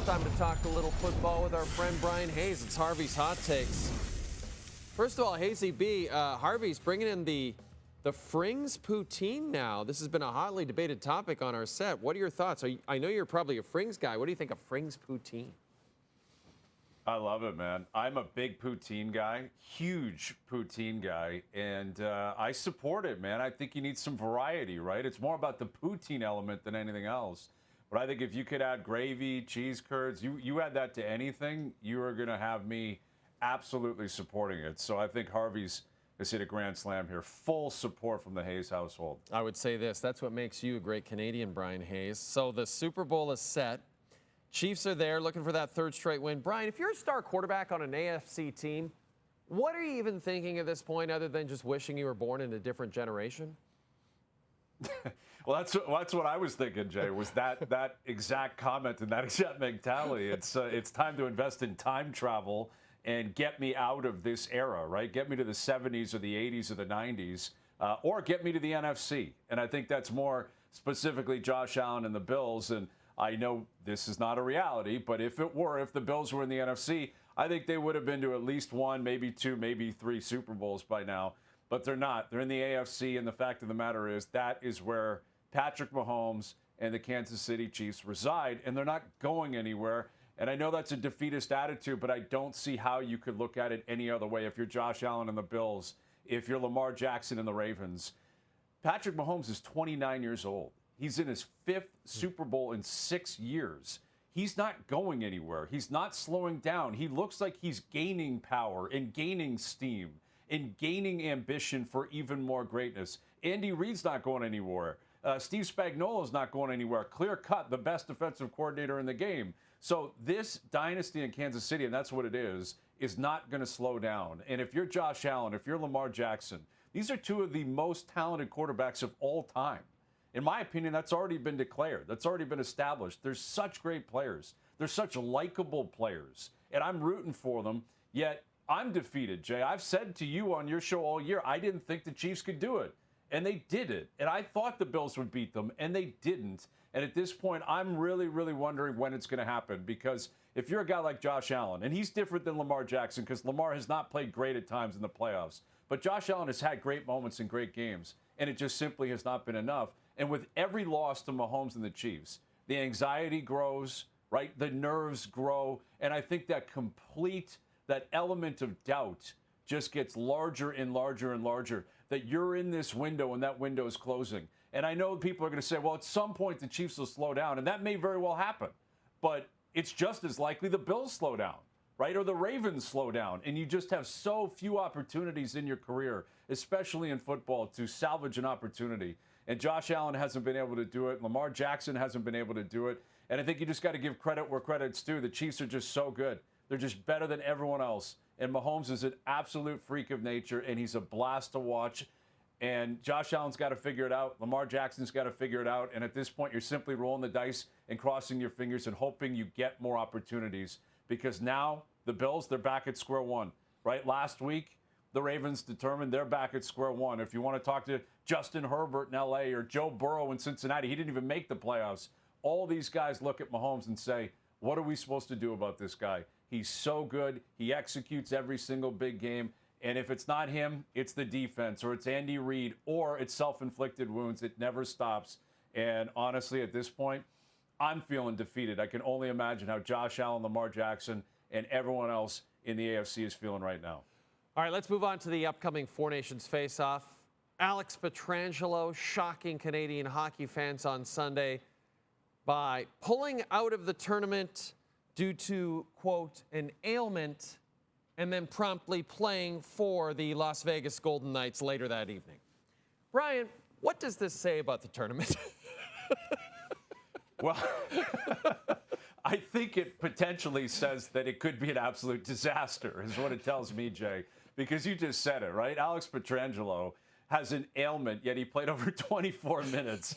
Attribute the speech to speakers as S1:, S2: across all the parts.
S1: It's time to talk a little football with our friend Bryan Hayes. It's Harvey's Hot Takes. First of all, Hazy B, Harvey's bringing in the Frings Poutine now. This has been a hotly debated topic on our set. What are your thoughts? I know you're probably a Frings guy. What do you think of Frings Poutine?
S2: I love it, man. I'm a big poutine guy, huge poutine guy, and I support it, man. I think you need some variety, right? It's more about the poutine element than anything else. But I think if you could add gravy, cheese curds, you add that to anything, you are going to have me absolutely supporting it. So I think Harvey's has hit a grand slam here. Full support from the Hayes household.
S1: I would say this. That's what makes you a great Canadian, Bryan Hayes. So the Super Bowl is set. Chiefs are there looking for that third straight win. Bryan, if you're a star quarterback on an AFC team, what are you even thinking at this point other than just wishing you were born in a different generation?
S2: Well, that's what I was thinking, Jay, was that exact comment and that exact mentality. It's time to invest in time travel and get me out of this era, right? Get me to the 70s or the 80s or the 90s, or get me to the NFC. And I think that's more specifically Josh Allen and the Bills. And I know this is not a reality, but if the Bills were in the NFC, I think they would have been to at least one, maybe two, maybe three Super Bowls by now. But they're not. They're in the AFC, and the fact of the matter is that is where Patrick Mahomes and the Kansas City Chiefs reside, and they're not going anywhere. And I know that's a defeatist attitude, but I don't see how you could look at it any other way. If you're Josh Allen and the Bills, if you're Lamar Jackson and the Ravens, Patrick Mahomes is 29 years old. He's in his 5th Super Bowl in 6 years. He's not going anywhere. He's not slowing down. He looks like he's gaining power and gaining steam and gaining ambition for even more greatness. Andy Reid's not going anywhere. Steve Spagnuolo's not going anywhere. Clear cut, the best defensive coordinator in the game. So this dynasty in Kansas City, and that's what it is not going to slow down. And if you're Josh Allen, if you're Lamar Jackson, these are two of the most talented quarterbacks of all time. In my opinion, that's already been declared. That's already been established. They're such great players. They're such likable players. And I'm rooting for them, yet I'm defeated, Jay. I've said to you on your show all year, I didn't think the Chiefs could do it. And they did it. And I thought the Bills would beat them, and they didn't. And at this point, I'm really, really wondering when it's going to happen. Because if you're a guy like Josh Allen, and he's different than Lamar Jackson because Lamar has not played great at times in the playoffs. But Josh Allen has had great moments in great games, and it just simply has not been enough. And with every loss to Mahomes and the Chiefs, the anxiety grows, right? The nerves grow. And I think that element of doubt just gets larger and larger and larger, that you're in this window and that window is closing. And I know people are going to say, well, at some point the Chiefs will slow down, and that may very well happen. But it's just as likely the Bills slow down, right? Or the Ravens slow down. And you just have so few opportunities in your career, especially in football, to salvage an opportunity. And Josh Allen hasn't been able to do it. Lamar Jackson hasn't been able to do it. And I think you just got to give credit where credit's due. The Chiefs are just so good. They're just better than everyone else. And Mahomes is an absolute freak of nature, and he's a blast to watch. And Josh Allen's got to figure it out. Lamar Jackson's got to figure it out. And at this point, you're simply rolling the dice and crossing your fingers and hoping you get more opportunities. Because now the Bills, they're back at square one, right? Last week, the Ravens determined they're back at square one. If you want to talk to Justin Herbert in L.A. or Joe Burrow in Cincinnati, he didn't even make the playoffs. All these guys look at Mahomes and say, what are we supposed to do about this guy? He's so good. He executes every single big game. And if it's not him, it's the defense, or it's Andy Reid, or it's self-inflicted wounds. It never stops. And honestly, at this point, I'm feeling defeated. I can only imagine how Josh Allen, Lamar Jackson, and everyone else in the AFC is feeling right now.
S1: All right, let's move on to the upcoming Four Nations face-off. Alex Pietrangelo shocking Canadian hockey fans on Sunday by pulling out of the tournament due to, quote, an ailment, and then promptly playing for the Las Vegas Golden Knights later that evening. Bryan, what does this say about the tournament?
S2: Well, I think it potentially says that it could be an absolute disaster, is what it tells me, Jay, because you just said it, right? Alex Pietrangelo has an ailment, yet he played over 24 minutes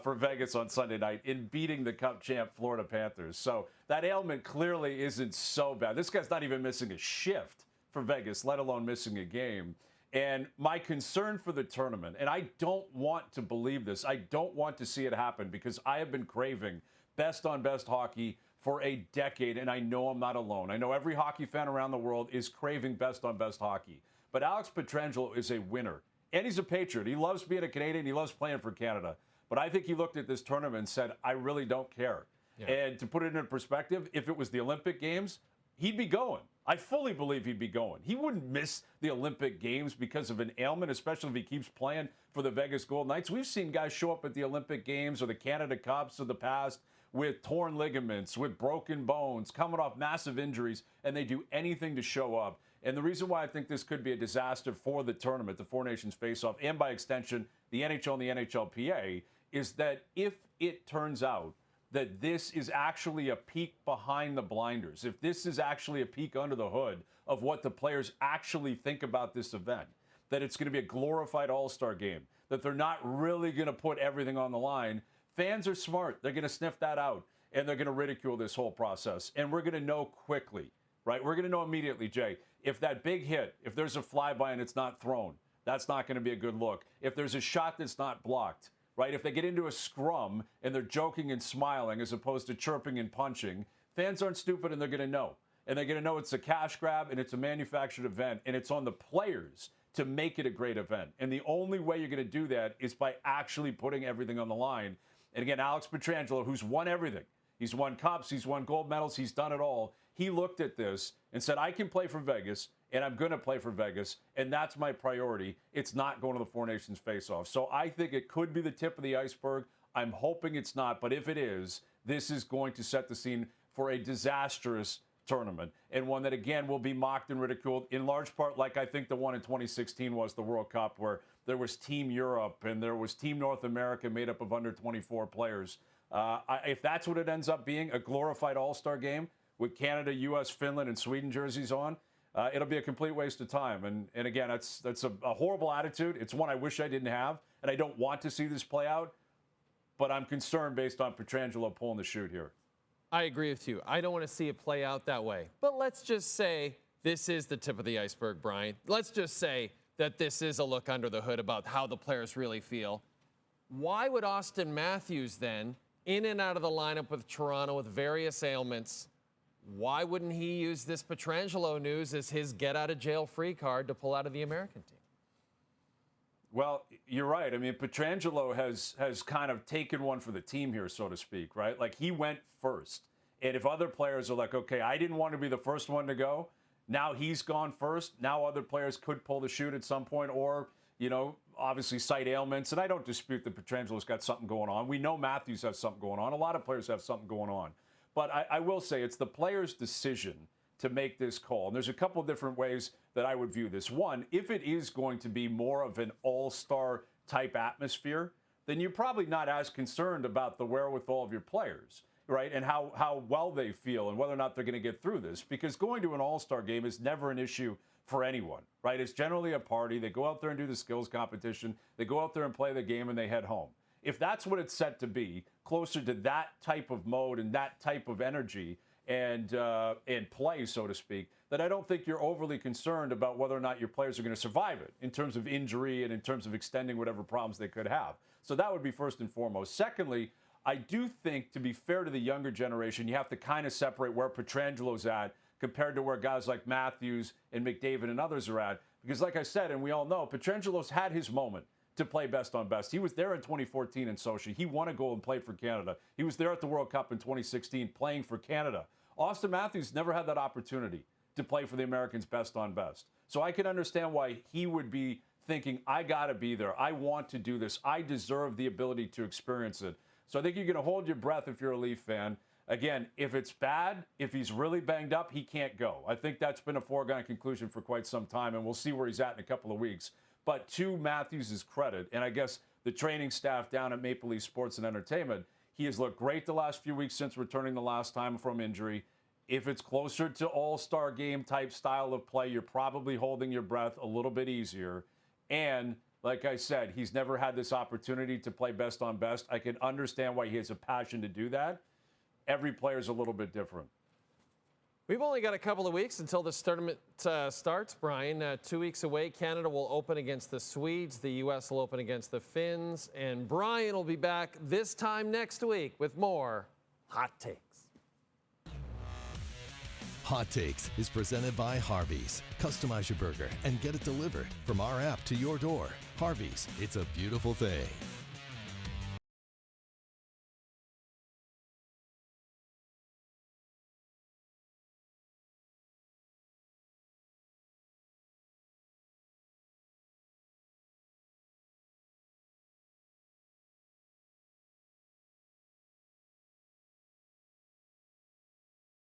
S2: for Vegas on Sunday night in beating the Cup champ Florida Panthers. So that ailment clearly isn't so bad. This guy's not even missing a shift for Vegas, let alone missing a game. And my concern for the tournament, and I don't want to believe this, I don't want to see it happen because I have been craving best on best hockey for a decade, and I know I'm not alone. I know every hockey fan around the world is craving best on best hockey. But Alex Pietrangelo is a winner, and he's a Patriot. He loves being a Canadian. He loves playing for Canada. But I think he looked at this tournament and said, I really don't care. Yeah. And to put it in perspective, if it was the Olympic Games, he'd be going. I fully believe he'd be going. He wouldn't miss the Olympic Games because of an ailment, especially if he keeps playing for the Vegas Golden Knights. We've seen guys show up at the Olympic Games or the Canada Cups of the past with torn ligaments, with broken bones, coming off massive injuries, and they do anything to show up. And the reason why I think this could be a disaster for the tournament, the Four Nations face-off, and by extension, the NHL and the NHLPA, is that if it turns out that this is actually a peek behind the blinders, if this is actually a peek under the hood of what the players actually think about this event, that it's going to be a glorified all-star game, that they're not really going to put everything on the line, fans are smart. They're going to sniff that out, and they're going to ridicule this whole process. And we're going to know quickly, right? We're going to know immediately, Jay, if that big hit, if there's a flyby and it's not thrown, that's not going to be a good look. If there's a shot that's not blocked, right? If they get into a scrum and they're joking and smiling as opposed to chirping and punching, fans aren't stupid and they're going to know. And they're going to know it's a cash grab and it's a manufactured event and it's on the players to make it a great event. And the only way you're going to do that is by actually putting everything on the line. And again, Alex Pietrangelo, who's won everything. He's won cups, he's won gold medals, he's done it all. He looked at this and said, I can play for Vegas, and I'm going to play for Vegas, and that's my priority. It's not going to the Four Nations face-off. So I think it could be the tip of the iceberg. I'm hoping it's not, but if it is, this is going to set the scene for a disastrous tournament, and one that, again, will be mocked and ridiculed, in large part like I think the one in 2016 was the World Cup, where there was Team Europe and there was Team North America made up of under 24 players. If that's what it ends up being, a glorified all-star game with Canada, U.S., Finland, and Sweden jerseys on, it'll be a complete waste of time. And again, that's a horrible attitude. It's one I wish I didn't have, and I don't want to see this play out. But I'm concerned based on Pietrangelo pulling the chute here.
S1: I agree with you. I don't want to see it play out that way. But let's just say this is the tip of the iceberg, Brian. Let's just say that this is a look under the hood about how the players really feel. Why would Auston Matthews then, in and out of the lineup with Toronto with various ailments, why wouldn't he use this Pietrangelo news as his get-out-of-jail-free card to pull out of the American team?
S2: Well, you're right. I mean, Pietrangelo has kind of taken one for the team here, so to speak, right? Like, he went first. And if other players are like, okay, I didn't want to be the first one to go, now he's gone first. Now other players could pull the chute at some point or, you know, obviously cite ailments. And I don't dispute that Pietrangelo's got something going on. We know Matthews has something going on. A lot of players have something going on. But I will say it's the player's decision to make this call. And there's a couple of different ways that I would view this. One, if it is going to be more of an all-star type atmosphere, then you're probably not as concerned about the wherewithal of your players, right? And how well they feel and whether or not they're going to get through this. Because going to an all-star game is never an issue for anyone, right? It's generally a party. They go out there and do the skills competition. They go out there and play the game and they head home. If that's what it's set to be, closer to that type of mode and that type of energy and play, so to speak, then I don't think you're overly concerned about whether or not your players are going to survive it in terms of injury and in terms of extending whatever problems they could have. So that would be first and foremost. Secondly, I do think, to be fair to the younger generation, you have to kind of separate where Pietrangelo's at compared to where guys like Matthews and McDavid and others are at. Because like I said, and we all know, Pietrangelo's had his moment to play best on best. He was there in 2014 in Sochi. He won a gold and played for Canada. He was there at the World Cup in 2016 playing for Canada. Auston Matthews never had that opportunity to play for the Americans best on best. So I can understand why he would be thinking, I got to be there. I want to do this. I deserve the ability to experience it. So I think you're going to hold your breath if you're a Leaf fan. Again, if it's bad, if he's really banged up, he can't go. I think that's been a foregone conclusion for quite some time, and we'll see where he's at in a couple of weeks. But to Matthews' credit, and I guess the training staff down at Maple Leaf Sports and Entertainment, he has looked great the last few weeks since returning the last time from injury. If it's closer to all-star game type style of play, you're probably holding your breath a little bit easier. And like I said, he's never had this opportunity to play best on best. I can understand why he has a passion to do that. Every player is a little bit different.
S1: We've only got a couple of weeks until this tournament starts, Brian. 2 weeks away, Canada will open against the Swedes. The U.S. will open against the Finns. And Brian will be back this time next week with more Hot Takes.
S3: Hot Takes is presented by Harvey's. Customize your burger and get it delivered from our app to your door. Harvey's, it's a beautiful thing.